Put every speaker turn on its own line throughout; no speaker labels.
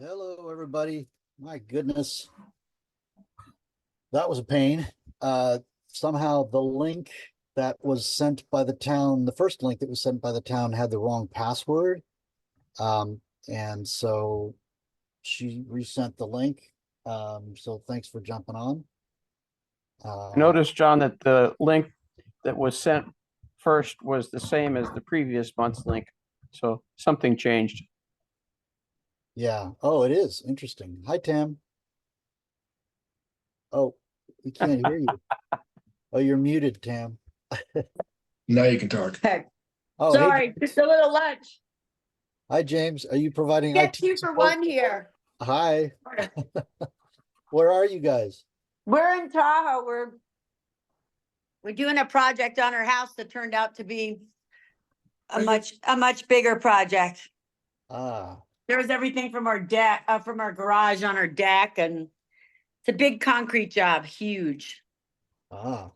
Hello, everybody. My goodness, that was a pain. Somehow the link that was sent by the town, the first link that was sent by the town had the wrong password. And so she resent the link. So thanks for jumping on.
Notice, John, that the link that was sent first was the same as the previous month's link. So something changed.
Yeah. Oh, it is interesting. Hi, Tam. Oh, we can't hear you. Oh, you're muted, Tam.
Now you can talk.
Okay,
Oh, hey,
sorry, just a little lunch.
hi, James. Are you providing
Get
IT
2 for
support?
1 here.
Hi. Where are you guys?
We're in Tahoe. We're doing a project on our house that turned out to be a much bigger project.
Ah,
There was everything from our deck, from our garage on our deck, and it's a big concrete job, huge.
ah.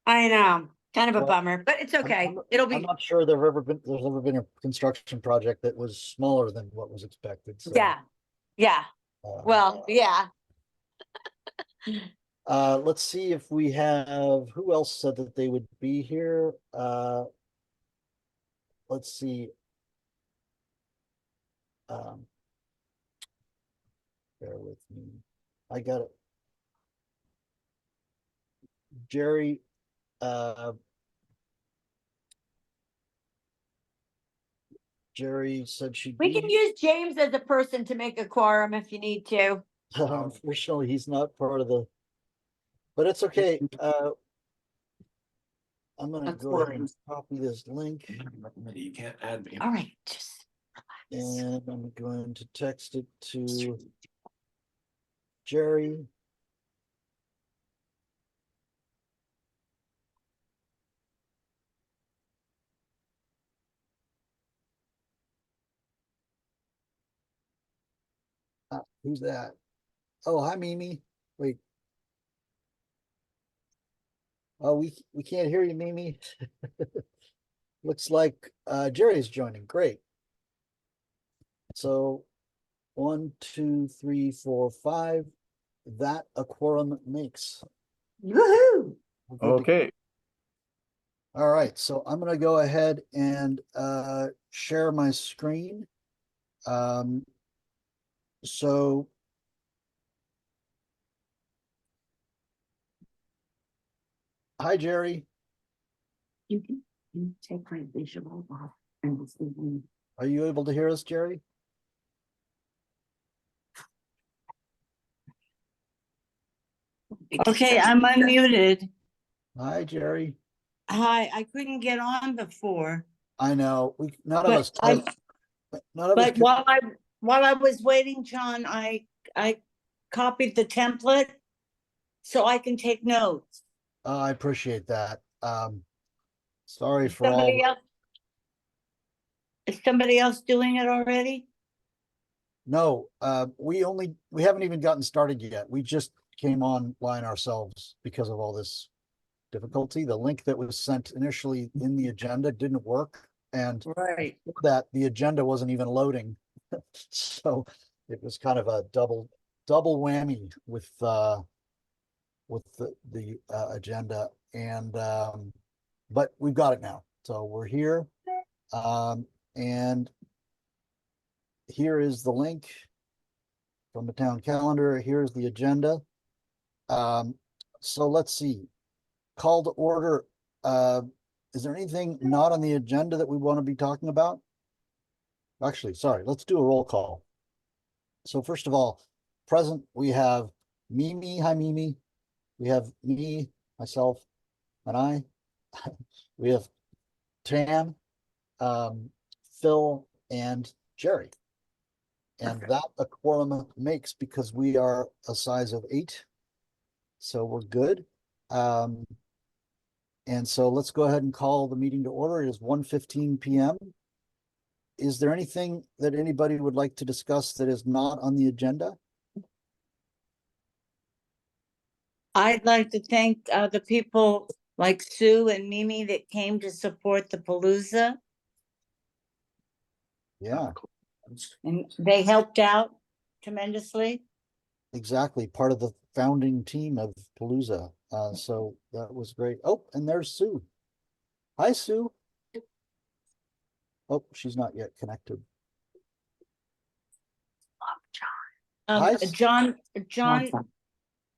I know, kind of a
Well,
bummer, but it's okay.
I'm
It'll be,
not sure there's ever been a construction project that was smaller than what was expected. So,
yeah, yeah. Well, yeah.
let's see if we have, who else said that they would be here? Let's see. Um, bear with me. I got it. Jerry, Jerry said she'd
We
be.
can use James as a person to make a quorum if you need to.
Unfortunately, he's not part of the, but it's okay. I'm gonna go ahead and copy this link
You can't add me.
All right, just relax.
and I'm going to text it to Jerry. Who's that? Oh, hi, Mimi. Wait. Oh, we can't hear you, Mimi. Looks like Jerry's joining. Great. So 1, 2, 3, 4, 5. That a quorum makes.
Woohoo!
We're good to-
Okay.
All right, so I'm gonna go ahead and share my screen. So hi, Jerry.
You can take my visual off and we'll see when-
Are you able to hear us, Jerry?
Okay, I'm unmuted.
Hi, Jerry.
Hi, I couldn't get on before,
I know none of us
but I,
none of us
but
could-
while I was waiting, John, I copied the template so I can take notes.
I appreciate that. Sorry for all.
Is somebody else doing it already?
No, we haven't even gotten started yet. We just came online ourselves because of all this difficulty. The link that was sent initially in the agenda didn't work, and
Right.
that the agenda wasn't even loading. So it was kind of a double whammy with the agenda, and but we've got it now. So we're here, and here is the link from the town calendar. Here's the agenda. So let's see. Call to order. Is there anything not on the agenda that we want to be talking about? Actually, sorry, let's do a roll call. So first of all, present, we have Mimi. Hi, Mimi. We have me, myself, and I. We have Tam, Phil, and Jerry. And that a quorum makes because we are a size of 8. So we're good. And so let's go ahead and call the meeting to order. It is 1:15 p.m. Is there anything that anybody would like to discuss that is not on the agenda?
I'd like to thank the people like Sue and Mimi that came to support the Palooza,
Yeah,
and they helped out. tremendously.
Exactly, part of the founding team of Palooza. So that was great. Oh, and there's Sue. Hi, Sue. Oh, she's not yet connected. Hi, S-
John,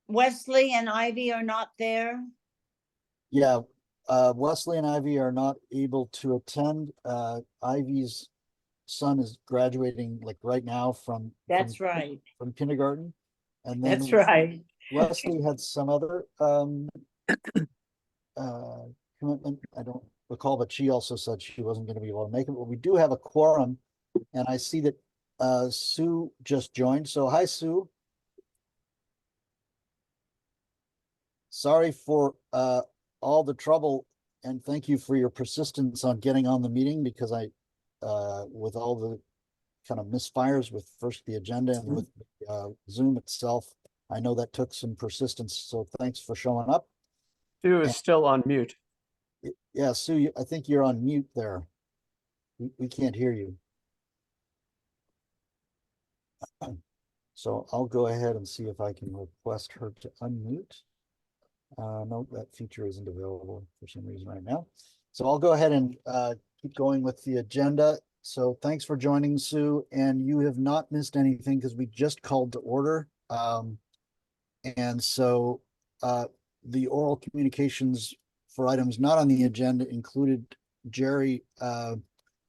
Wesley and Ivy are not there.
Yeah, Wesley and Ivy are not able to attend. Ivy's son is graduating like right now
That's right.
from kindergarten. And
That's
then
right.
Wesley had some other commitment. I don't recall, but she also said she wasn't going to be able to make it. But we do have a quorum, and I see that Sue just joined. So hi, Sue. Sorry for all the trouble, and thank you for your persistence on getting on the meeting because I with all the kind of misfires with first the agenda and with Zoom itself, I know that took some persistence. So thanks for showing up.
Sue is still on mute.
Yeah, Sue, I think you're on mute there. We can't hear you. So I'll go ahead and see if I can request her to unmute. No, that feature isn't available for some reason right now. So I'll go ahead and keep going with the agenda. So thanks for joining, Sue, and you have not missed anything because we just called to order. And so the oral communications for items not on the agenda included Jerry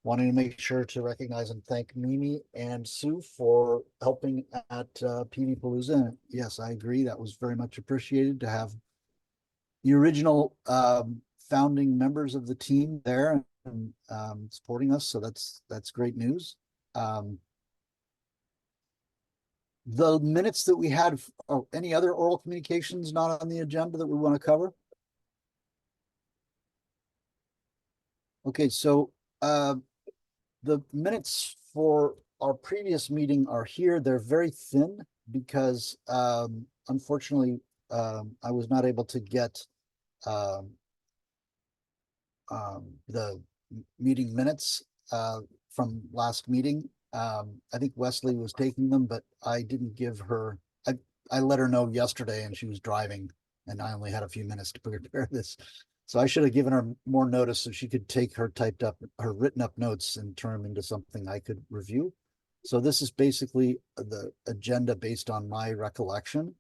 wanting to make sure to recognize and thank Mimi and Sue for helping at PV Palooza. Yes, I agree. That was very much appreciated to have the original founding members of the team there and supporting us. So that's great news. The minutes that we had, oh, any other oral communications not on the agenda that we want to cover? Okay, so the minutes for our previous meeting are here. They're very thin because unfortunately I was not able to get the meeting minutes from last meeting. I think Wesley was taking them, but I didn't give her, I let her know yesterday and she was driving and I only had a few minutes to prepare this. So I should have given her more notice so she could take her typed up, her written up notes and turn them into something I could review. So this is basically the agenda based on my recollection.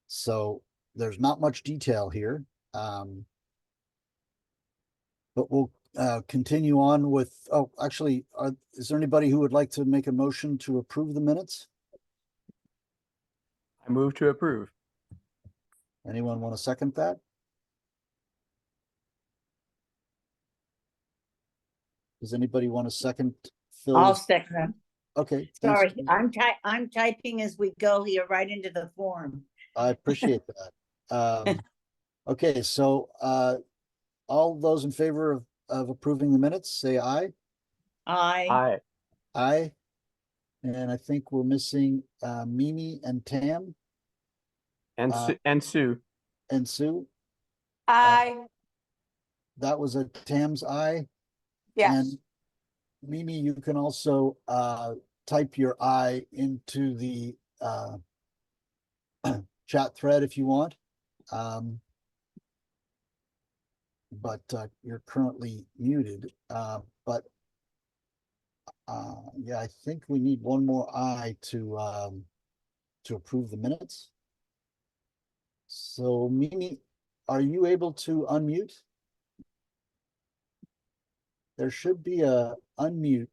So there's not much detail here. But we'll continue on with, oh, actually, is there anybody who would like to make a motion to approve the minutes?
I move to approve.
Anyone want to second that? Does anybody want to second
I'll
Phil's?
second.
Okay, thanks.
Sorry, I'm typing as we go here right into the form.
I appreciate that. Okay, so all those in favor of approving the minutes, say aye.
I,
Aye. And I think we're missing Mimi and Tam
And and Sue.
and Sue.
I,
That was a Tam's aye.
yes,
And Mimi, you can also type your I into the chat thread if you want. But you're currently muted. But yeah, I think we need one more I to approve the minutes. So Mimi, are you able to unmute? There should be a unmute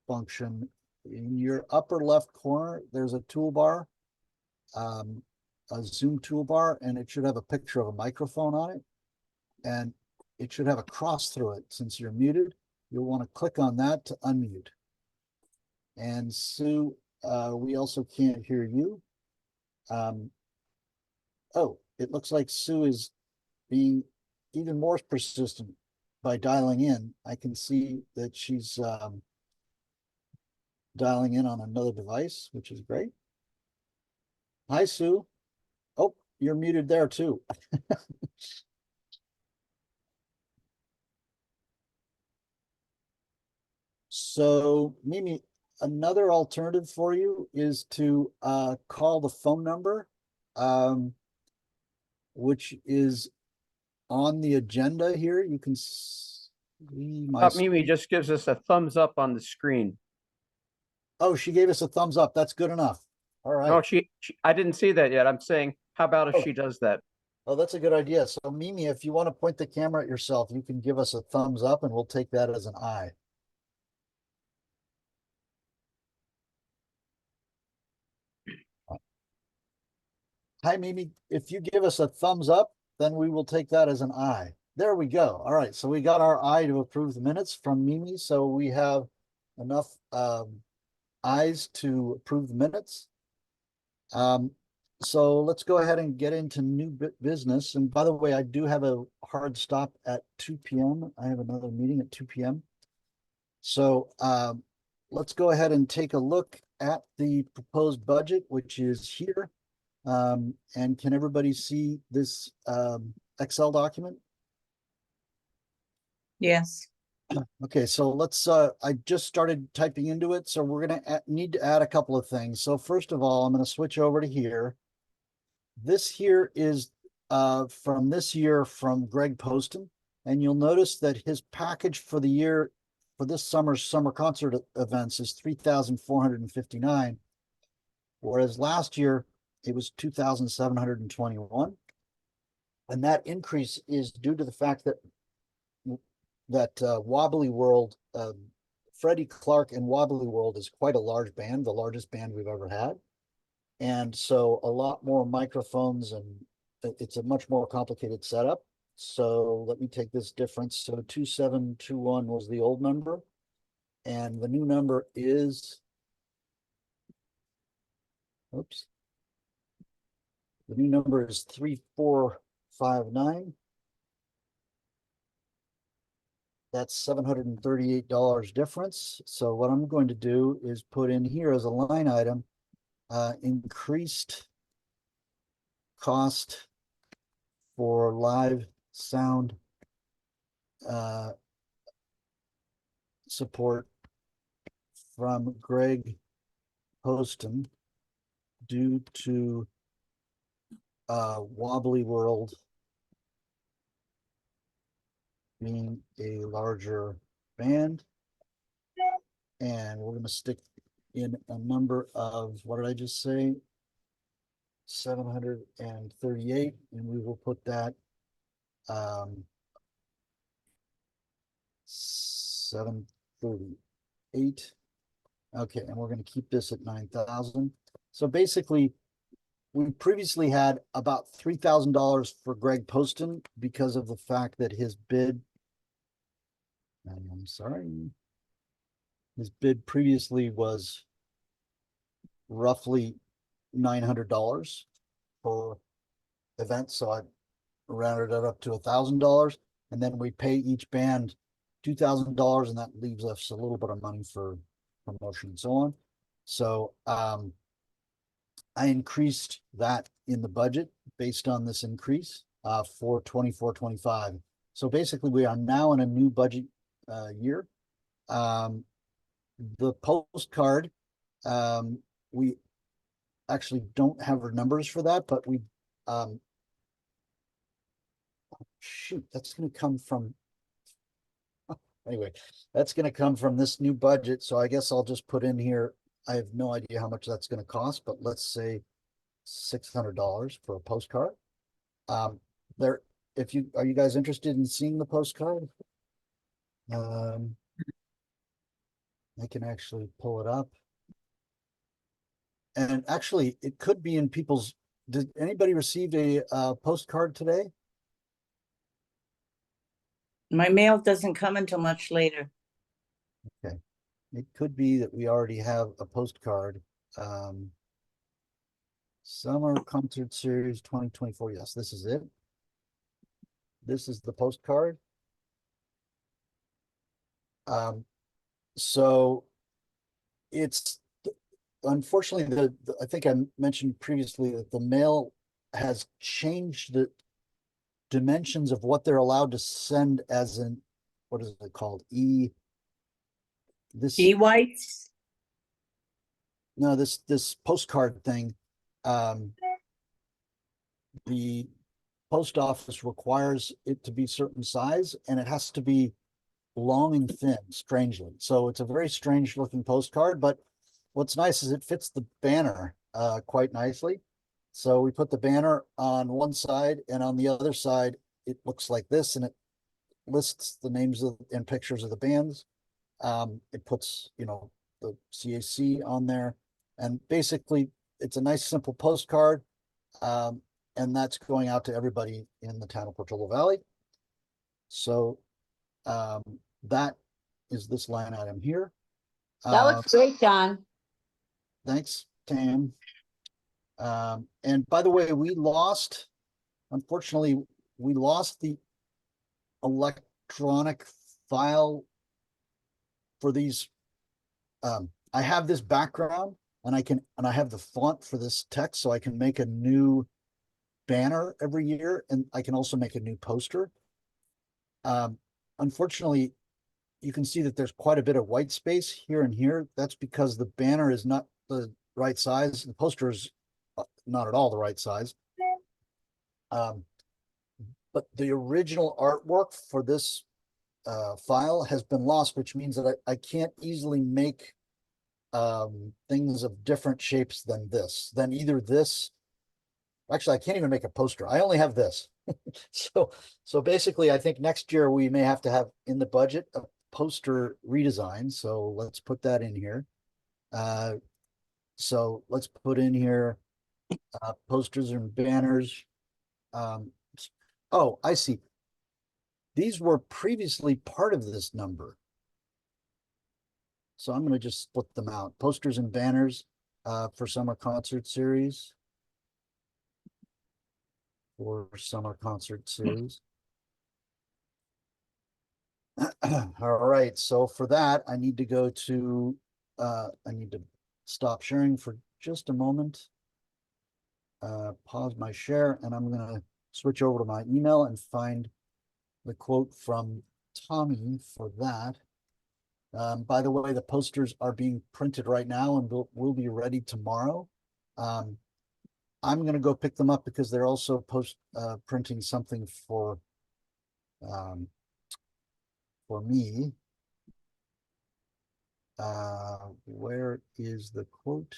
function in your upper left corner. There's a toolbar, a Zoom toolbar, and it should have a picture of a microphone on it. And it should have a cross through it. Since you're muted, you'll want to click on that to unmute. And Sue, we also can't hear you. Oh, it looks like Sue is being even more persistent by dialing in. I can see that she's dialing in on another device, which is great. Hi, Sue. Oh, you're muted there too. So Mimi, another alternative for you is to call the phone number, which is on the agenda here. You can see my.
Mimi just gives us a thumbs up on the screen.
Oh, she gave us a thumbs up. That's good enough. All
No,
right.
I didn't see that yet. I'm saying, how about
Oh.
if she does that?
Oh, that's a good idea. So Mimi, if you want to point the camera at yourself, you can give us a thumbs up and we'll take that as an eye. Hi, Mimi. If you give us a thumbs up, then we will take that as an eye. There we go. All right. So we got our eye to approve the minutes from Mimi. So we have enough eyes to approve the minutes. So let's go ahead and get into new business. And by the way, I do have a hard stop at 2 p.m. I have another meeting at 2 p.m. So let's go ahead and take a look at the proposed budget, which is here. And can everybody see this Excel document?
Yes.
Okay, so let's, I just started typing into it, so we're gonna need to add a couple of things. So first of all, I'm gonna switch over to here. This here is from this year from Greg Poston, and you'll notice that his package for the year for this summer's summer concert events is 3,459, whereas last year it was 2,721. And that increase is due to the fact that Wobbly World, Freddie Clark and Wobbly World is quite a large band, the largest band we've ever had. And so a lot more microphones, and it's a much more complicated setup. So let me take this difference. So 2721 was the old number, and the new number is, oops. The new number is 3459. That's $738 difference. So what I'm going to do is put in here as a line item, increased cost for live sound support from Greg Poston due to Wobbly World being a larger band. And we're going to stick in a number of, what did I just say? 738, and we will put that 738. Okay, and we're going to keep this at 9,000. So basically, we previously had about $3,000 for Greg Poston because of the fact that his bid, I'm sorry, his bid previously was roughly $900 per event. So I rounded it up to $1,000, and then we pay each band $2,000, and that leaves us a little bit of money for promotion and so on. So I increased that in the budget based on this increase for 24-25. So basically, we are now in a new budget year. The postcard, we actually don't have our numbers for that, but we shoot, that's going to come from anyway, that's going to come from this new budget. So I guess I'll just put in here, I have no idea how much that's going to cost, but let's say $600 for a postcard. There, if you are you guys interested in seeing the postcard? I can actually pull it up. And actually, it could be in people's, did anybody receive a postcard today?
My mail doesn't come until much later.
It could be that we already have a postcard. Summer Concert Series 2024. Yes, this is it. This is the postcard. So it's unfortunately I think I mentioned previously that the mail has changed the dimensions of what they're allowed to send as in, what is it called?
E-whites?
No, this postcard thing, the post office requires it to be certain size and it has to be long and thin, strangely. So it's a very strange looking postcard, but what's nice is it fits the banner quite nicely. So we put the banner on one side and on the other side, it looks like this and it lists the names of and pictures of the bands. It puts, you know, the CAC on there and basically it's a nice simple postcard. And that's going out to everybody in the town of Portola Valley. So that is this line item here.
That looks great, John.
Thanks, Tam. And by the way, unfortunately, we lost the electronic file for these. I have this background and I have the font for this text, so I can make a new banner every year and I can also make a new poster. Unfortunately, you can see that there's quite a bit of white space here and here. That's because the banner is not the right size. The poster is not at all the right size. But the original artwork for this file has been lost, which means that I can't easily make things of different shapes than this. Then either this, actually, I can't even make a poster. I only have this. So basically, I think next year we may have to have in the budget a poster redesign. So let's put that in here. So let's put in here posters and banners. Oh, I see. These were previously part of this number. So I'm going to just split them out. Posters and banners for summer concert series. For summer concert series. All right, so for that, I need to go to, I need to stop sharing for just a moment. Pause my share, and I'm gonna switch over to my email and find the quote from Tommy for that. By the way, the posters are being printed right now and will be ready tomorrow. I'm gonna go pick them up because they're also printing something for me. Where is the quote?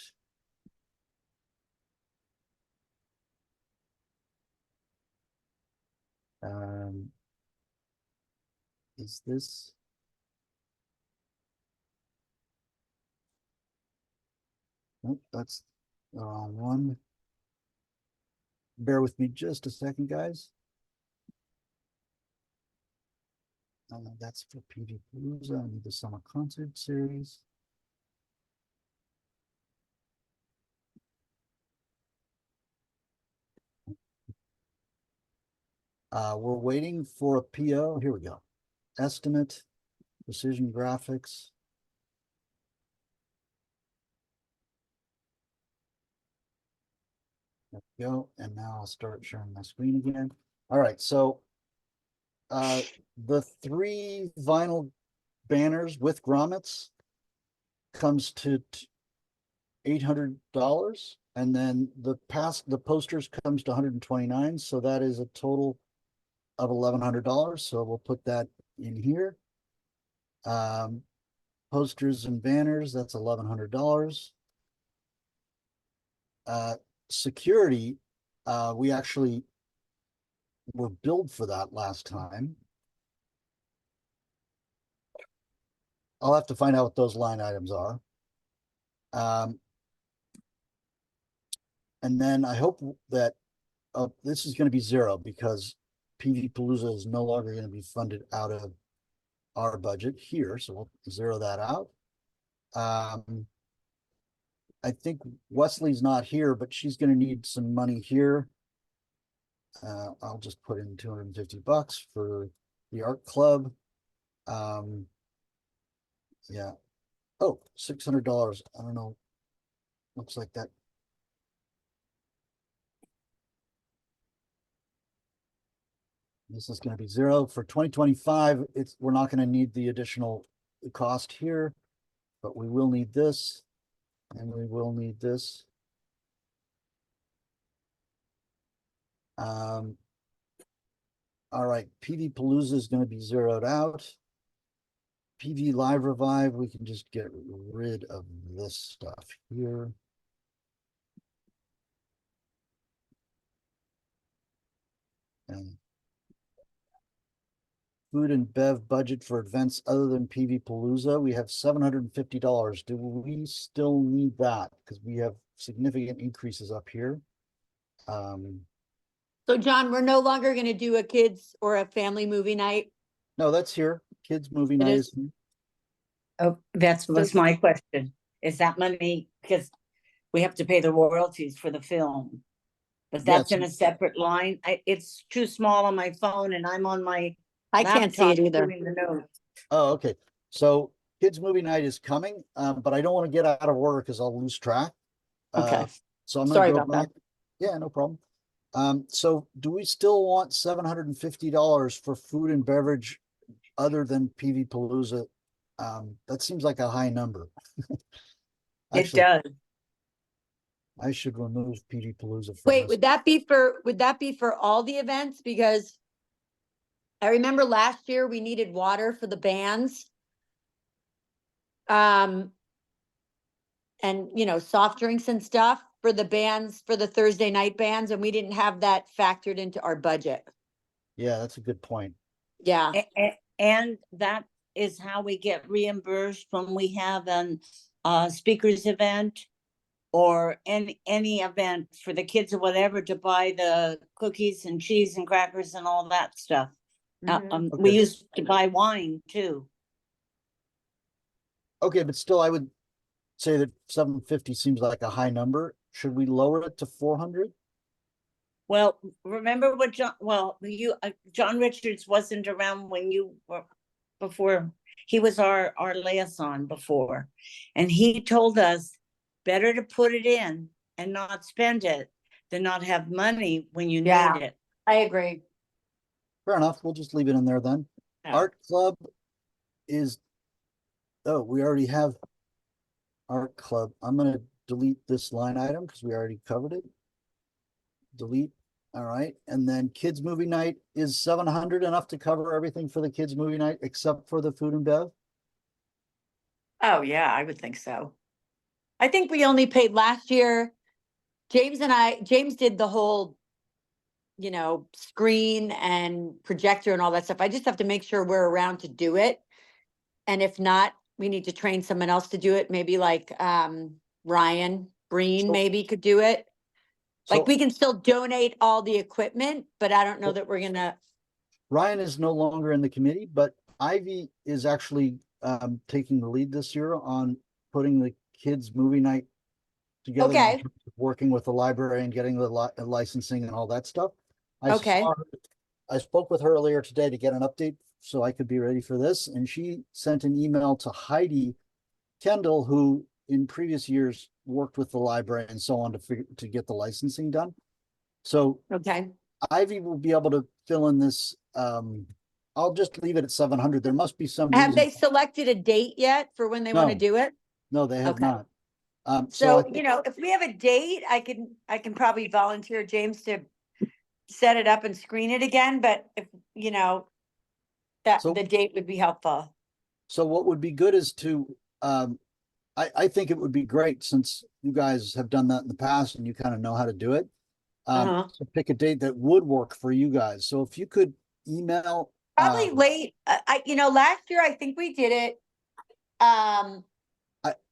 Is this? Nope, that's the wrong one. Bear with me just a second, guys. That's for PV Palooza. I need the summer concert series. We're waiting for a PO. Here we go. Estimate, Precision Graphics. There we go. And now I'll start sharing my screen again. All right, so the 3 vinyl banners with grommets comes to $800, and then the posters comes to $129, so that is a total of $1,100. So we'll put that in here. Posters and banners, that's $1,100. Security, we actually were billed for that last time. I'll have to find out what those line items are. And then I hope that this is going to be zero because PV Palooza is no longer going to be funded out of our budget here. So we'll zero that out. I think Wesley's not here, but she's going to need some money here. I'll just put in $250 for the art club. Yeah. Oh, $600. I don't know. Looks like that. This is going to be zero for 2025. We're not going to need the additional cost here, but we will need this. And we will need this. All right, PV Palooza is gonna be zeroed out. PV Live Revive, we can just get rid of this stuff here. And food and bev budget for events other than PV Palooza, we have $750. Do we still need that? Because we have significant increases up here.
So John, we're no longer gonna do a kids or a family movie night.
No, that's here. Kids movie
It
night
is?
is here.
Oh, was my question. Is that money, because we have to pay the royalties for the film? But that's
Yes.
in a separate line. It's too small on my phone and I'm on my
I can't see it
laptop
either.
doing the notes.
Oh, okay. So kids movie night is coming, but I don't want to get out of order because I'll lose track.
Okay.
So I'm
Sorry
gonna go
about that.
back. Yeah, no problem. So do we still want $750 for food and beverage other than PV Palooza? That seems like a high number.
It
Actually,
does.
I should remove PV Palooza from
Wait,
this.
would that be for all the events? Because I remember last year we needed water for the bands. And soft drinks and stuff for the bands, for the Thursday night bands, and we didn't have that factored into our budget.
Yeah, that's a good point.
Yeah,
And that is how we get reimbursed when we have an speakers event or any event for the kids or whatever to buy the cookies and cheese and crackers and all that stuff.
Mhm.
We
Okay.
used to buy wine too.
Okay, but still, I would say that 750 seems like a high number. Should we lower it to 400?
Well, remember what John Richards wasn't around when you were before. He was our liaison before. And he told us better to put it in and not spend it than not have money when you
Yeah.
need it.
I agree.
Fair enough. We'll just leave it in there then.
Yeah.
Art Club is, oh, we already have Art Club. I'm gonna delete this line item because we already covered it. Delete. All right. And then Kids Movie Night, is 700 enough to cover everything for the Kids Movie Night except for the food and bev?
Oh, yeah, I would think so. I think we only paid last year. James did the whole, screen and projector and all that stuff. I just have to make sure we're around to do it. And if not, we need to train someone else to do it. Maybe like Ryan Breen
So-
maybe could do it. Like
So
we can still donate all the equipment, but I don't know that we're gonna,
Ryan is no longer in the committee, but Ivy is actually taking the lead this year on putting the Kids Movie Night together. in
Okay.
terms of working with the library and getting the licensing and all that stuff.
Okay.
I spoke with her earlier today to get an update so I could be ready for this, and she sent an email to Heidi Kendall, who in previous years worked with the library and so on to get the licensing done. So
okay,
Ivy will be able to fill in this. I'll just leave it at 700. There must be some
have they
reason.
selected a date yet for when they want to
No.
do it?
No, they have
Okay.
not. So I
So,
think-
if we have a date, I can probably volunteer James to set it up and screen it again, but if, that
So-
the date would be helpful.
So what would be good is to, I think it would be great since you guys have done that in the past and you kind of know how to do it.
Uh-huh.
To pick a date that would work for you guys. So if you could email.
Probably late, last year I think we did it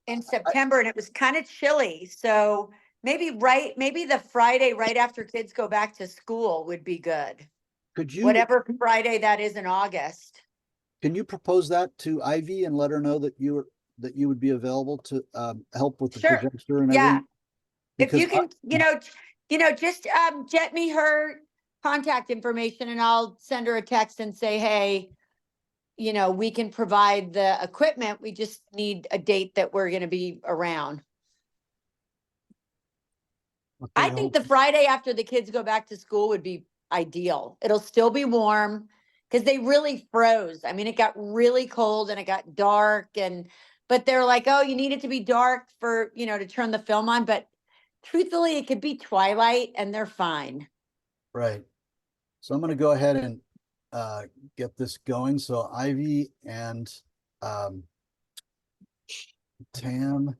in September and it was kind of chilly, so maybe the Friday right after kids go back to school would be good.
Could you,
Whatever Friday that is in August.
can you propose that to Ivy and let her know that you would be available to help with the
Sure.
projector and
Yeah.
everything?
If you
Because
can, just get me her contact information and I'll send her a text and say, hey, we can provide the equipment. We just need a date that we're gonna be around. I think the Friday after the kids go back to school would be ideal. It'll still be warm because they really froze. I mean, it got really cold and it got dark and But they're like, oh, you need it to be dark for, to turn the film on, but truthfully, it could be twilight and they're fine.
Right. So I'm gonna go ahead and get this going. So Ivy and Tam.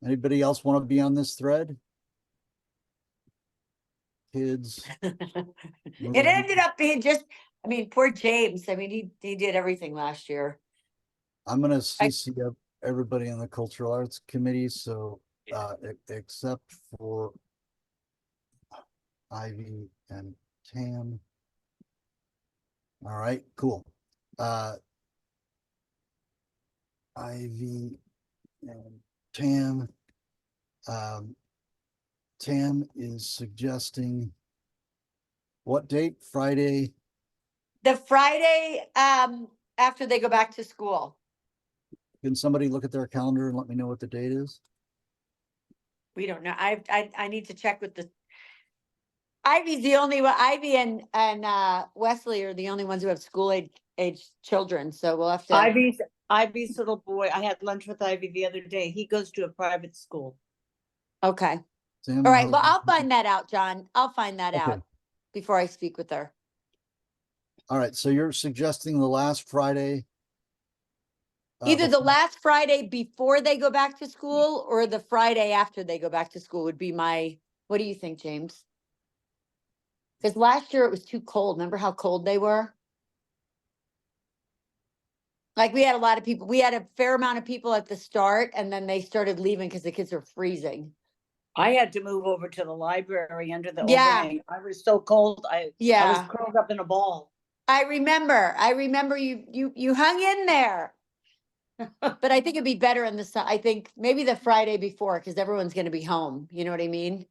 Anybody else want to be on this thread? Kids.
It ended up being poor James. He did everything last year.
I'm gonna CC up everybody on the Cultural Arts Committee, so except for Ivy and Tam. All right, cool. Ivy and Tam. Tam is suggesting what date? Friday?
The Friday, after they go back to school.
Can somebody look at their calendar and let me know what the date is?
We don't know. I need to check with the. Ivy's the only one. Ivy and Wesley are the only ones who have school age children. So we'll have to.
Ivy's little boy, I had lunch with Ivy the other day. He goes to a private school.
Okay.
Sam,
All right.
how's-
Well, I'll find that out, John. I'll find that
Okay.
out before I speak with her.
All right, so you're suggesting the last Friday?
Either the
before-
last Friday before they go back to school or the Friday after they go back to school would be what do you think, James? Because last year it was too cold. Remember how cold they were? Like we had a lot of people, we had a fair amount of people at the start and then they started leaving because the kids were freezing.
I had to move over to the library under the
Yeah.
overhang. I was so cold. I was
Yeah,
curled up in a ball.
I remember you hung in there. But I think it'd be better in the sun. I think maybe the Friday before, because everyone's gonna be home. You know what I mean?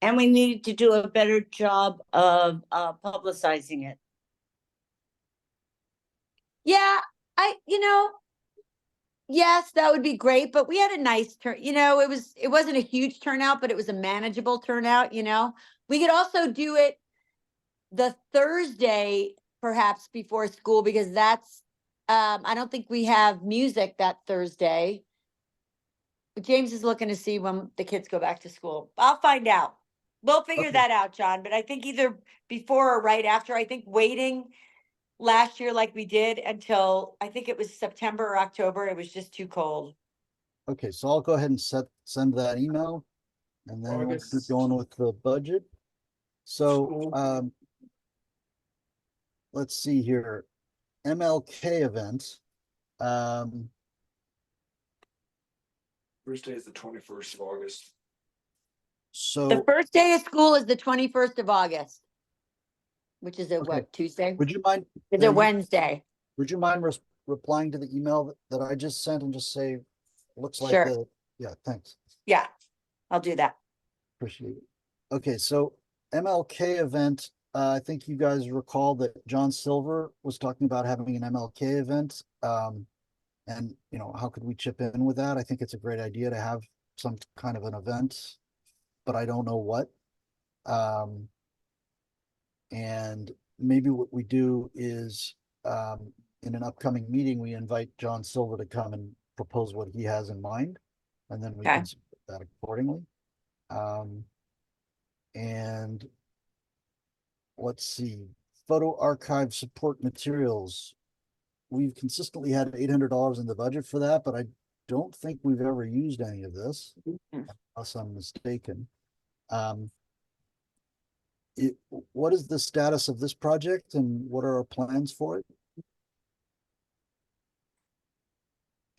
And we needed to do a better job of publicizing it.
Yeah, yes, that would be great, but we had a nice it wasn't a huge turnout, but it was a manageable turnout, We could also do it the Thursday, perhaps before school, because that's, I don't think we have music that Thursday. But James is looking to see when the kids go back to school. I'll find out. We'll figure
Okay.
that out, John, but I think either before or right after. I think waiting last year like we did until, I think it was September or October, it was just too cold.
Okay, so I'll go ahead and send that email. And then we'll keep
August.
going with the budget. So,
School.
let's see here. MLK event. Um,
First day is the 21st of August.
The
so
first day of school is the 21st of August. Which is a
Okay.
what, Tuesday?
would you mind,
It's
yeah,
a
you-
Wednesday.
would you mind replying to the email that I just sent and just say, looks like
Sure.
yeah, thanks.
Yeah, I'll do that.
Appreciate it. Okay, so MLK event, I think you guys recall that John Silver was talking about having an MLK event. And how could we chip in with that? I think it's a great idea to have some kind of an event, but I don't know what. And maybe what we do is, in an upcoming meeting, we invite John Silver to come and propose what he has in mind. And then we
Okay.
can support that accordingly. And let's see, photo archive support materials. We've consistently had $800 in the budget for that, but I don't think we've ever used any of this, unless I'm mistaken. What is the status of this project and what are our plans for it?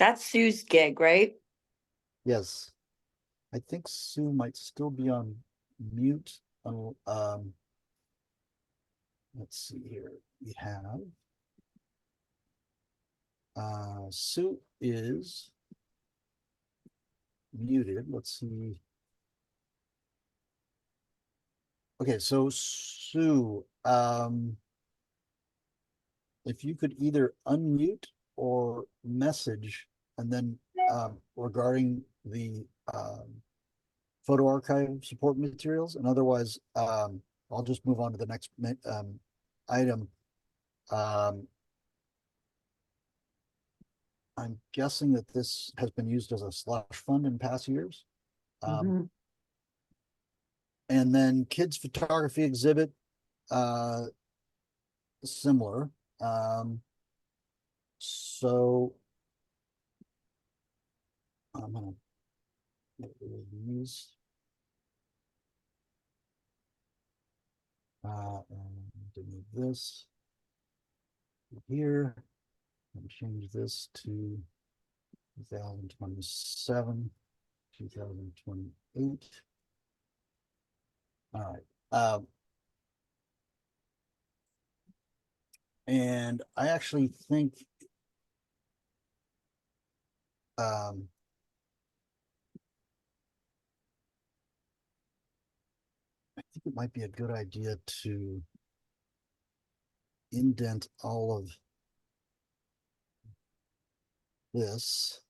That's Sue's gig, right?
Yes. I think Sue might still be on mute. Let's see here. We have Sue is muted. Let's see. Okay, so Sue, if you could either unmute or message and then regarding the photo archive support materials, and otherwise I'll just move on to the next item. I'm guessing that this has been used as a slush fund in past years.
Mhm.
And then kids photography exhibit, similar. So I'm gonna get rid of these. And delete this here and change this to 2027, 2028. All right. And I actually think I think it might be a good idea to indent all of this.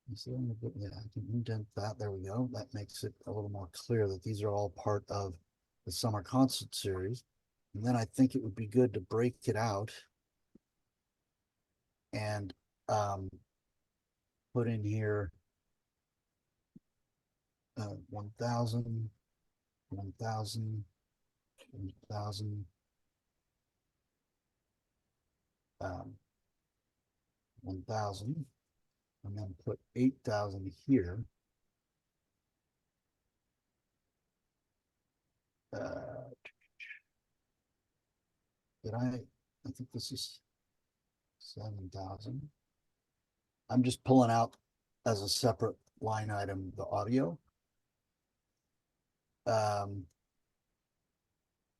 Yeah, I can indent that. There we go. That makes it a little more clear that these are all part of the summer concert series. And then I think it would be good to break it out and put in here 1,000, 1,000, 1,000, 1,000, and then put 8,000 here. I think this is 7,000. I'm just pulling out as a separate line item, the audio.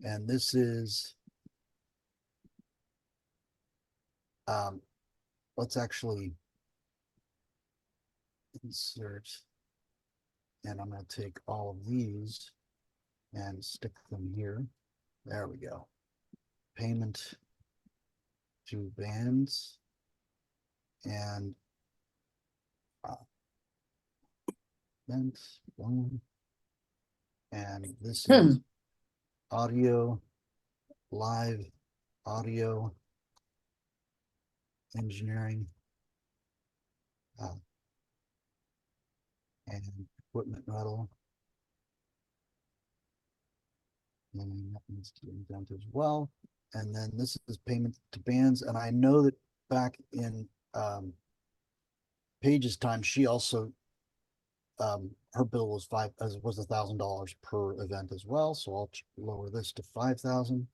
And this is, let's actually insert, and I'm going to take all of these and stick them here. There we go. Payment to bands and events, boom. And this is audio, live audio engineering and equipment rental. And that needs to be indent as well. And then this is payment to bands. And I know that back in Paige's time, she also her bill was $1,000 per event as well. So I'll lower this to 5,000.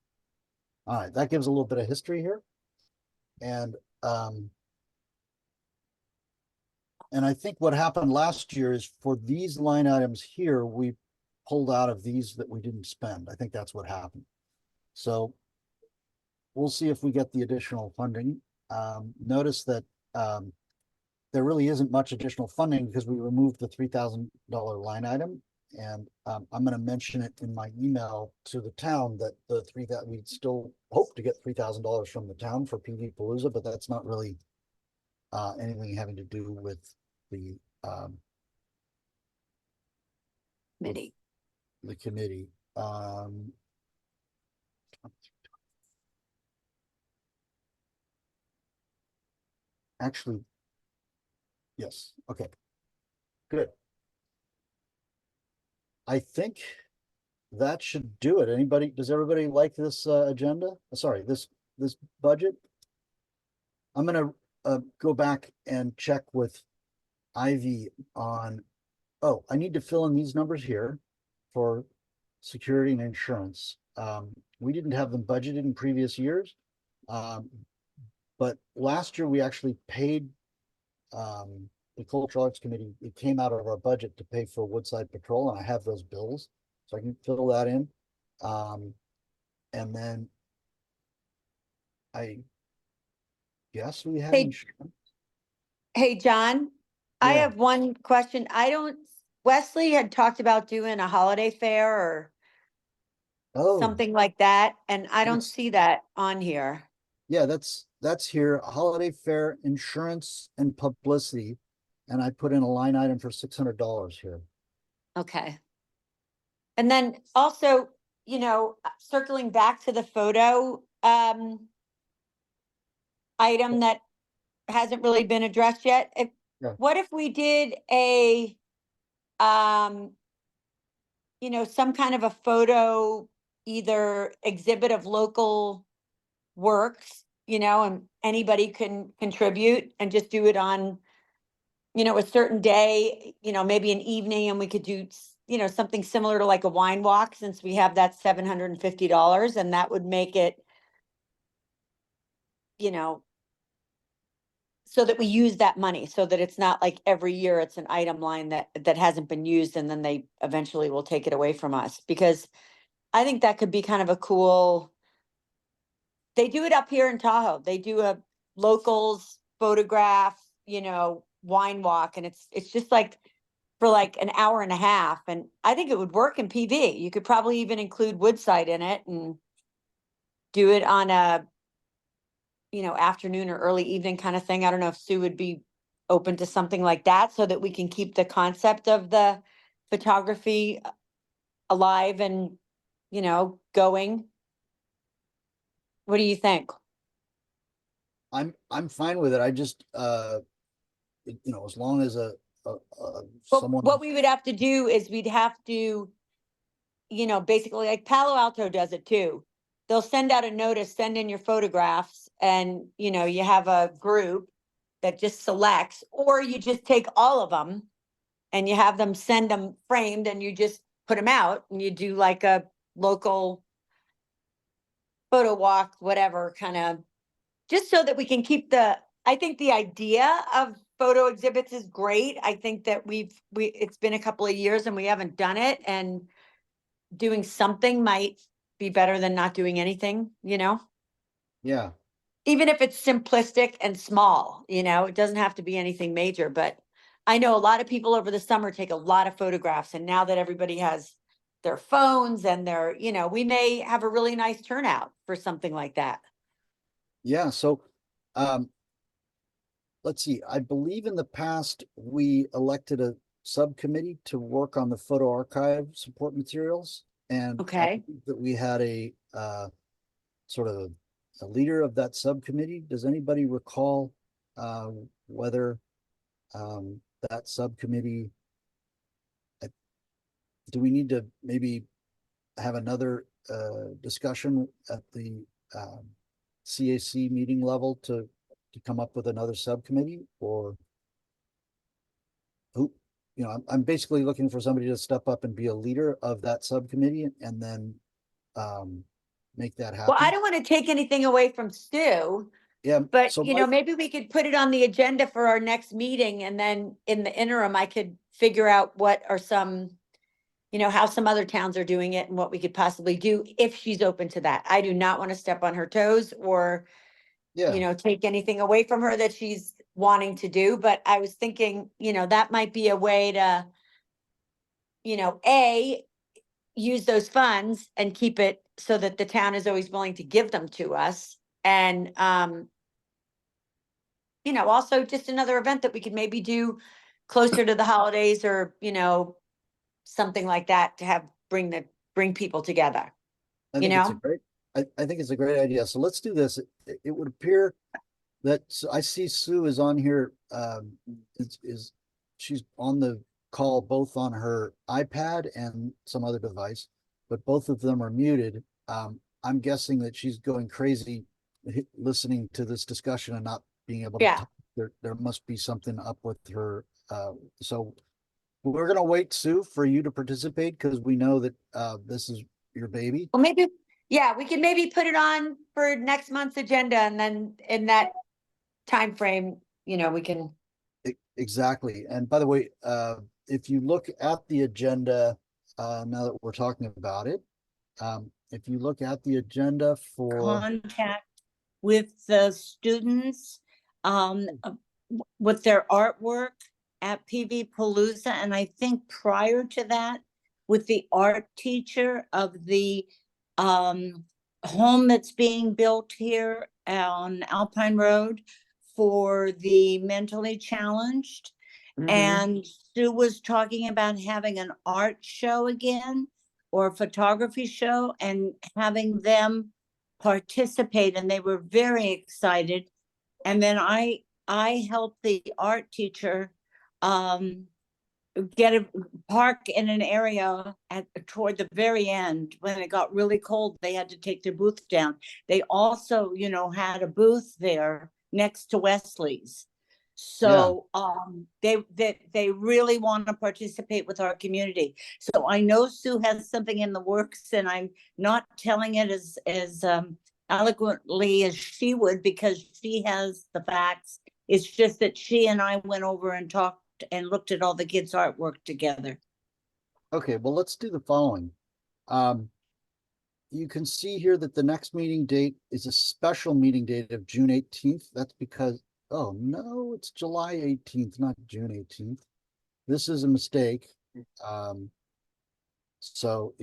All right, that gives a little bit of history here. And I think what happened last year is for these line items here, we pulled out of these that we didn't spend. I think that's what happened. So we'll see if we get the additional funding. Notice that there really isn't much additional funding because we removed the $3,000 line item. And I'm going to mention it in my email to the town that that we'd still hope to get $3,000 from the town for PV Palooza, but that's not really anything having to do with the
Committee.
the committee. Actually, yes. Okay, good. I think that should do it. Does everybody like this agenda? Sorry, this budget? I'm gonna go back and check with Ivy on, oh, I need to fill in these numbers here for security and insurance. We didn't have them budgeted in previous years. But last year we actually paid the Cultural Arts Committee. It came out of our budget to pay for Woodside Patrol, and I have those bills, so I can fill that in. And then I guess we have
Hey,
insurance.
Hey, John, I
Yeah.
have one question. Wesley had talked about doing a holiday fair or
Oh,
something like that, and I don't
yes.
see that on here.
Yeah, that's here. Holiday fair, insurance and publicity. And I put in a line item for $600 here.
Okay. And then also, circling back to the photo item that hasn't really been addressed yet.
Yeah.
What if we did a, um, some kind of a photo, either exhibit of local works, and anybody can contribute and just do it on, a certain day, maybe an evening, and we could do, something similar to like a wine walk, since we have that $750, and that would make it, so that we use that money, so that it's not like every year it's an item line that hasn't been used, and then they eventually will take it away from us, because I think that could be kind of a cool. They do it up here in Tahoe. They do a locals photograph, wine walk, and it's just like for like an hour and a half. And I think it would work in PV. You could probably even include Woodside in it and do it on a, afternoon or early evening kind of thing. I don't know if Sue would be open to something like that, so that we can keep the concept of the photography alive and, going. What do you think?
I'm fine with it. I just, as long as
Well,
someone.
what we would have to do is we'd have to, basically like Palo Alto does it too. They'll send out a notice, send in your photographs, and, you have a group that just selects, or you just take all of them and you have them send them framed, and you just put them out, and you do like a local photo walk, whatever, kind of, just so that we can keep I think the idea of photo exhibits is great. I think that it's been a couple of years and we haven't done it, and doing something might be better than not doing anything,
Yeah,
even if it's simplistic and small, it doesn't have to be anything major. But I know a lot of people over the summer take a lot of photographs, and now that everybody has their phones and we may have a really nice turnout for something like that.
yeah. So, um, let's see, I believe in the past, we elected a subcommittee to work on the photo archive support materials. And I
Okay.
believe that we had a, sort of a leader of that subcommittee. Does anybody recall, whether, that subcommittee, do we need to maybe have another, discussion at the, CAC meeting level to come up with another subcommittee, or who, I'm basically looking for somebody to step up and be a leader of that subcommittee, and then make that happen.
Well, I don't want to take anything away from Stu,
Yeah,
but
so Mike,
maybe we could put it on the agenda for our next meeting, and then in the interim, I could figure out what are some, how some other towns are doing it and what we could possibly do if she's open to that. I do not want to step on her toes or,
yeah,
take anything away from her that she's wanting to do, but I was thinking, that might be a way to, use those funds and keep it so that the town is always willing to give them to us. And, also just another event that we could maybe do closer to the holidays, or, something like that, to bring people together.
I think it's a great, I think it's a great idea. So let's do this. It would appear that, I see Sue is on here, she's on the call both on her iPad and some other device, but both of them are muted. I'm guessing that she's going crazy listening to this discussion and not being able to
Yeah.
talk. There must be something up with her. So we're gonna wait, Sue, for you to participate, because we know that this is your baby.
Well, maybe, yeah, we can maybe put it on for next month's agenda, and then in that time frame, we can.
Exactly. And by the way, if you look at the agenda, now that we're talking about it, if you look at the agenda for,
Contact with the students, with their artwork at PV Palooza, and I think prior to that, with the art teacher of the home that's being built here on Alpine Road for the mentally challenged. And Sue was talking about having an art show again, or a photography show, and having them participate, and they were very excited. And then I I helped the art teacher get a park in an area toward the very end. When it got really cold, they had to take their booth down. They also, had a booth there next to Wesley's. So they really want to participate with our community. So I know Sue has something in the works, and I'm not telling it as eloquently as she would, because she has the facts. It's just that she and I went over and talked and looked at all the kids' artwork together.
Okay, well, let's do the following. You can see here that the next meeting date is a special meeting date of June 18th. That's because, oh no, it's July 18th, not June 18th. This is a mistake. So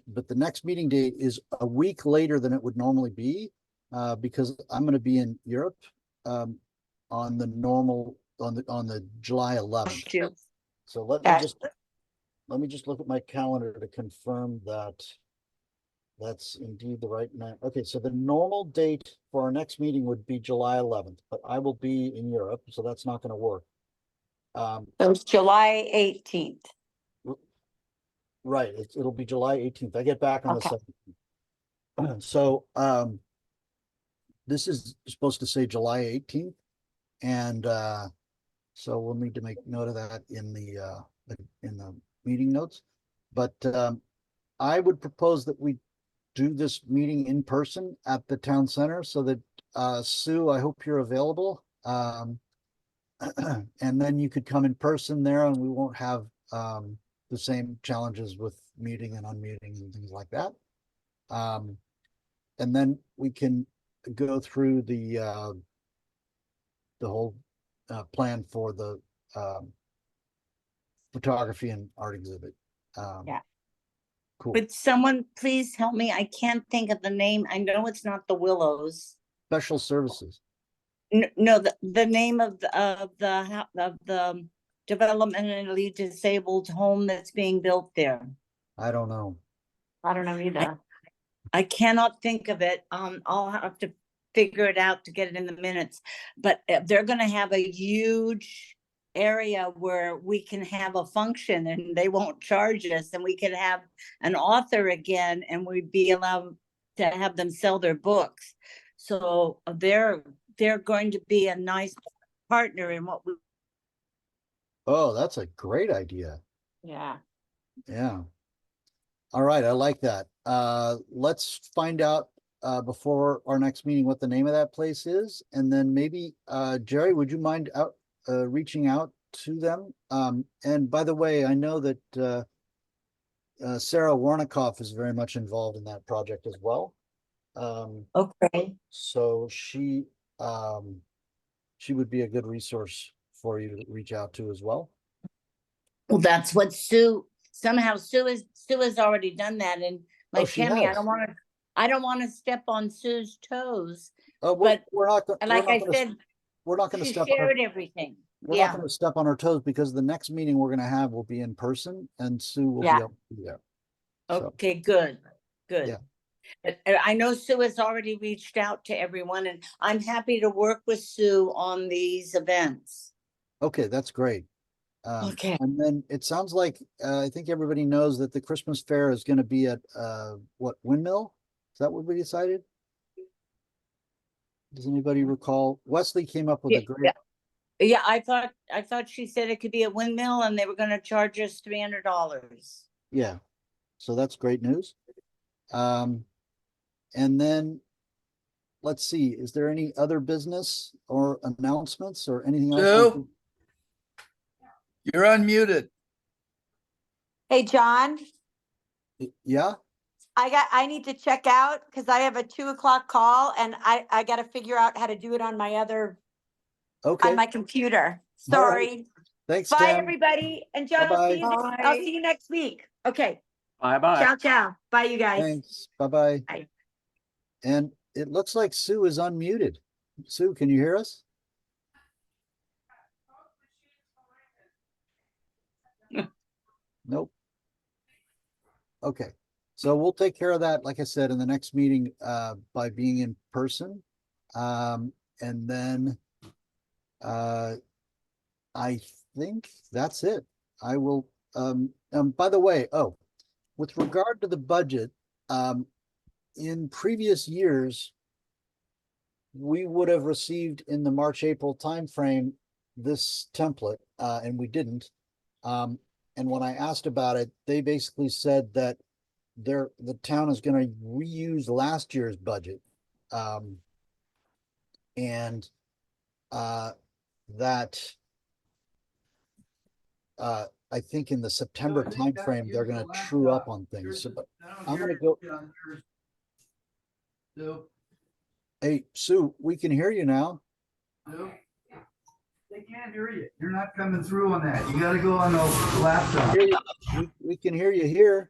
but the next meeting date is a week later than it would normally be, because I'm going to be in Europe on the July 11th. So let me just look at my calendar to confirm that that's indeed the right night. Okay, so the normal date for our next meeting would be July 11th, but I will be in Europe, so that's not going to work.
So it's July 18th.
Right, it'll be July 18th. I get back on
Okay.
the 17th. So this is supposed to say July 18th, and so we'll need to make note of that in the meeting notes. But I would propose that we do this meeting in person at the town center, so that Sue, I hope you're available. And then you could come in person there, and we won't have the same challenges with muting and unmuting and things like that. And then we can go through the whole plan for the photography and art exhibit.
Yeah.
Cool.
Would someone please help me? I can't think of the name. I know it's not the Willows.
Special services.
No, the name of the developmentally disabled home that's being built there.
I don't know.
I don't know either.
I cannot think of it. I'll have to figure it out to get it in the minutes. But they're going to have a huge area where we can have a function, and they won't charge us, and we can have an author again, and we'd be allowed to have them sell their books. So they're going to be a nice partner in what we.
Oh, that's a great idea.
Yeah.
Yeah. All right, I like that. Let's find out before our next meeting what the name of that place is, and then maybe Jerry, would you mind reaching out to them? And by the way, I know that Sarah Warnikoff is very much involved in that project as well.
Okay.
So she would be a good resource for you to reach out to as well.
Well, that's what somehow Sue has already done that, and like
she
Tammy,
has.
I don't want to step on Sue's toes.
But
We're not
going to
she
step
shared everything.
We're not going to step on our toes, because the next meeting we're going to have will be in person, and Sue will be able to be there. So,
Okay, good.
Yeah.
But I know Sue has already reached out to everyone, and I'm happy to work with Sue on these events.
okay, that's great.
Okay.
And then it sounds like I think everybody knows that the Christmas fair is going to be at Windmill? Is that what we decided? Does anybody recall? Wesley came up with a great.
Yeah, I thought she said it could be a Windmill, and they were going to charge us $300.
Yeah, so that's great news. And then let's see, is there any other business or announcements or anything else?
Sue? You're unmuted.
Hey, John,
Yeah,
I need to check out because I have a 2:00 call, and I got to figure out how to do it on my
okay.
on my computer.
All right.
Sorry.
Thanks,
Bye,
Tim.
everybody. And John,
Bye-bye.
I'll see you next week. Okay.
Bye-bye.
Ciao, ciao. Bye, you guys.
Thanks. Bye-bye.
Bye.
And it looks like Sue is unmuted. Sue, can you hear us? Nope. Okay, so we'll take care of that, like I said, in the next meeting by being in person. And then I think that's it. I will, by the way, with regard to the budget, in previous years, we would have received in the March, April timeframe this template, and we didn't. And when I asked about it, they basically said that the town is gonna reuse last year's budget. And that I think in the September timeframe, they're gonna true up on things. So, but I'm gonna go. Hey, Sue, we can hear you now.
They can't hear you. You're not coming through on that. You gotta go on the laptop.
We can hear you here.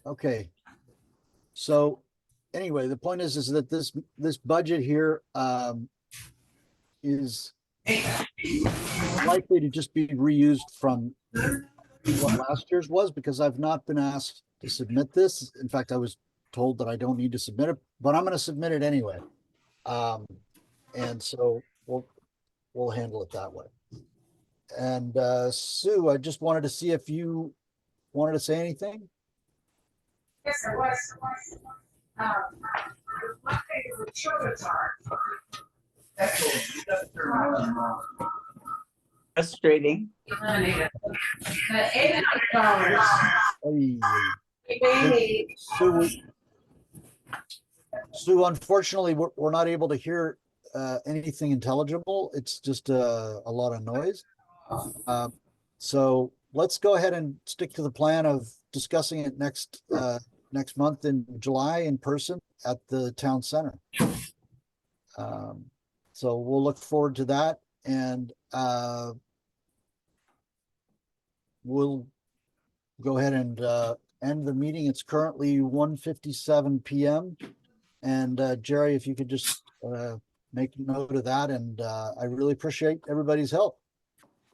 Okay. So anyway, the point is that this budget here is likely to just be reused from what last year's was, because I've not been asked to submit this. In fact, I was told that I don't need to submit it, but I'm going to submit it anyway. And so we'll handle it that way. And Sue, I just wanted to see if you wanted to say anything.
Yes, there was. My favorite children's art.
Frustrating.
$800.
Hey, Sue, unfortunately, we're not able to hear anything intelligible. It's just a lot of noise. So let's go ahead and stick to the plan of discussing it next month in July in person at the town center. So we'll look forward to that, and we'll go ahead and end the meeting. It's currently 1:57 p.m. And Jerry, if you could just make note of that, and I really appreciate everybody's help.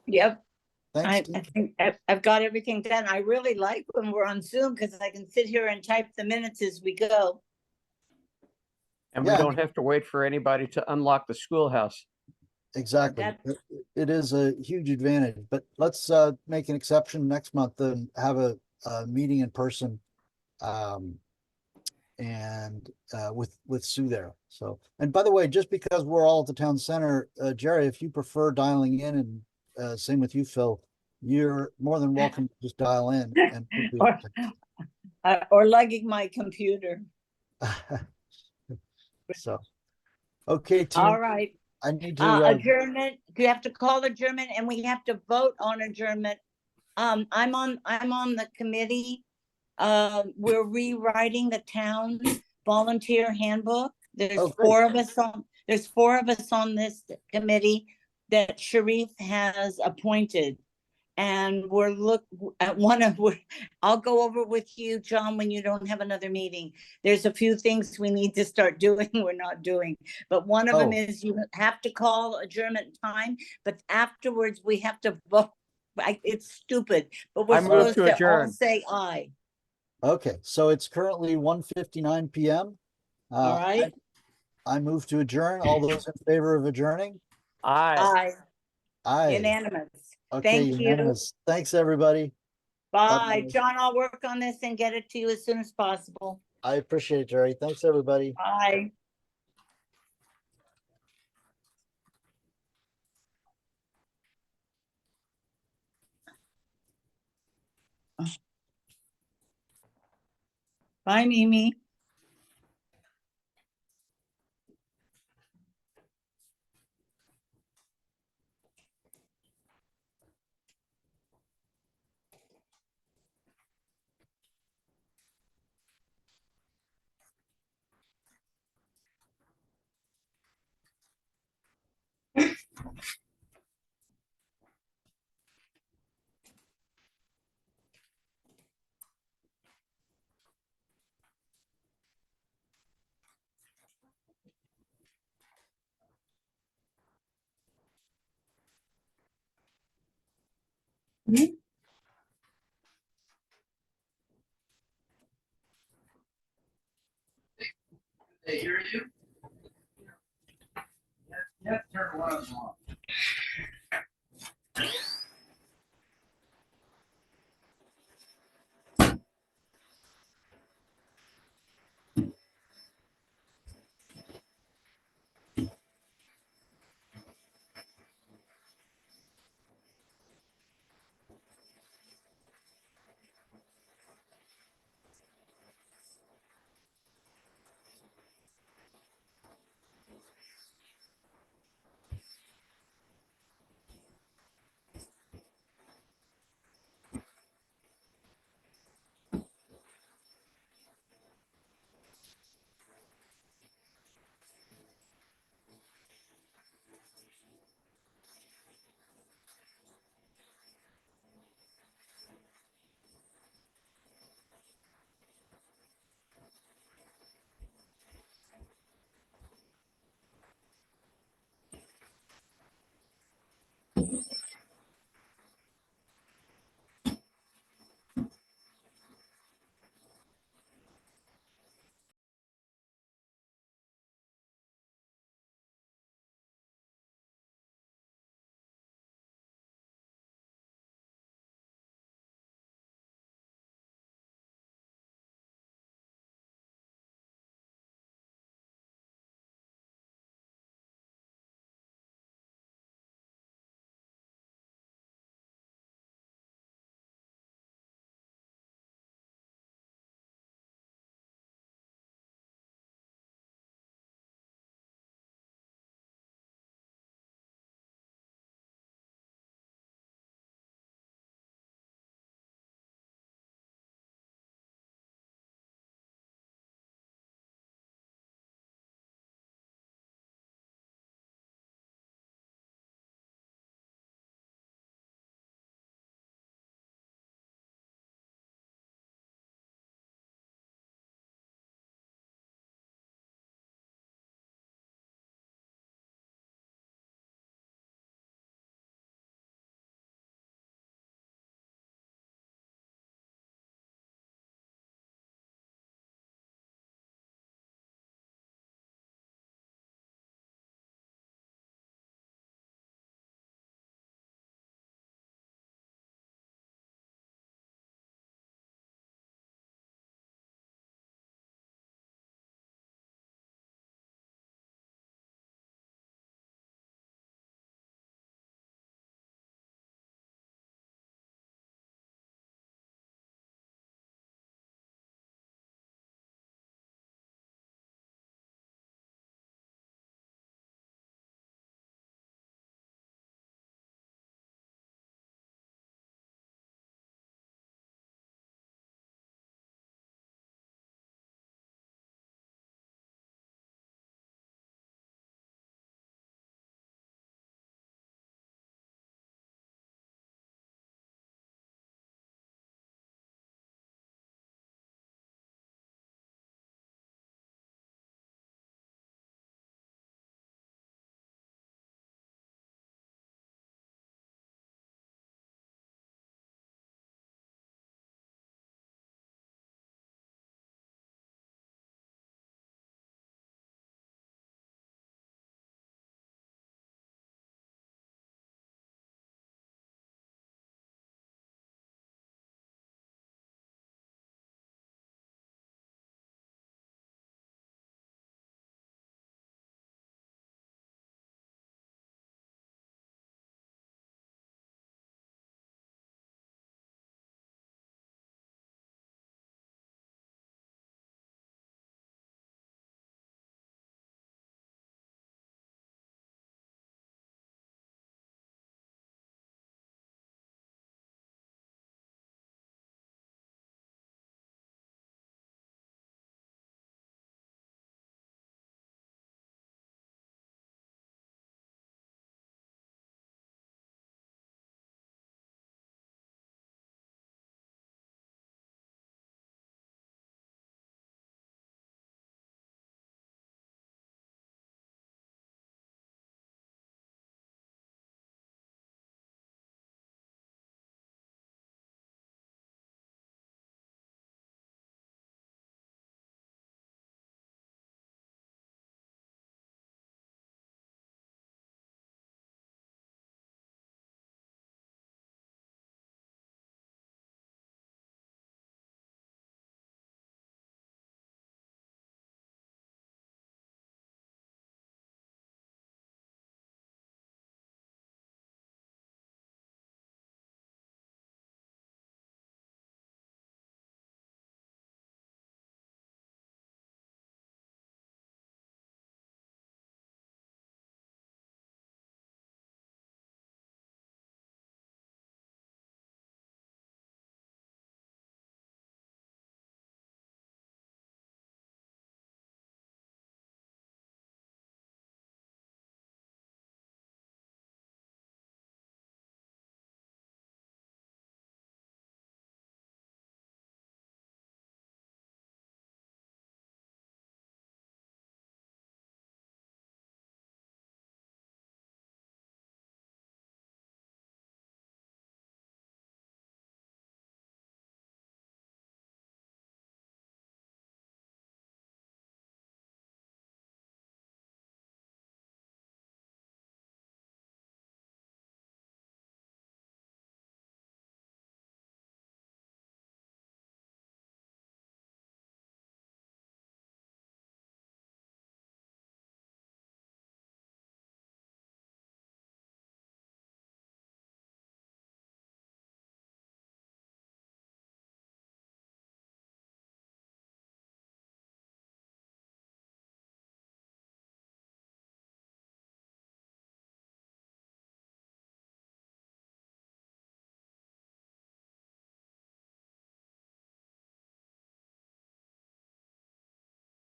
Yep.
Thanks.
I think I've got everything done. I really like when we're on Zoom because I can sit here and type the minutes as we go.
And we
Yeah.
don't have to wait for anybody to unlock the schoolhouse.
Exactly.
That's-
It is a huge advantage, but let's make an exception next month and have a meeting in person. And with Sue there. So, and by the way, just because we're all at the town center, Jerry, if you prefer dialing in, and same with you, Phil, you're more than welcome to just dial in and
Or lugging my computer.
so, okay, team,
All right.
I need to
Adjournment. You have to call adjournment, and we have to vote on adjournment. I'm on the committee. We're rewriting the town volunteer handbook. There's
Oh, great.
there's four of us on this committee that Sharif has appointed. And I'll go over with you, John, when you don't have another meeting. There's a few things we need to start doing, we're not doing. But one of them
Oh.
is you have to call adjournment time, but afterwards we have to vote. It's stupid, but we're
I move
supposed
to
to all
adjourn.
say aye.
Okay, so it's currently 1:59 p.m.
All right?
I move to adjourn. All those in favor of adjourning?
Aye.
Aye.
Aye.
Unanimous.
Okay,
Thank you.
unanimous. Thanks, everybody.
Bye.
Bye.
John, I'll work on this and get it to you as soon as possible.
I appreciate it, Jerry. Thanks, everybody.
Bye. Bye, Mimi.
They hear you? one of them off.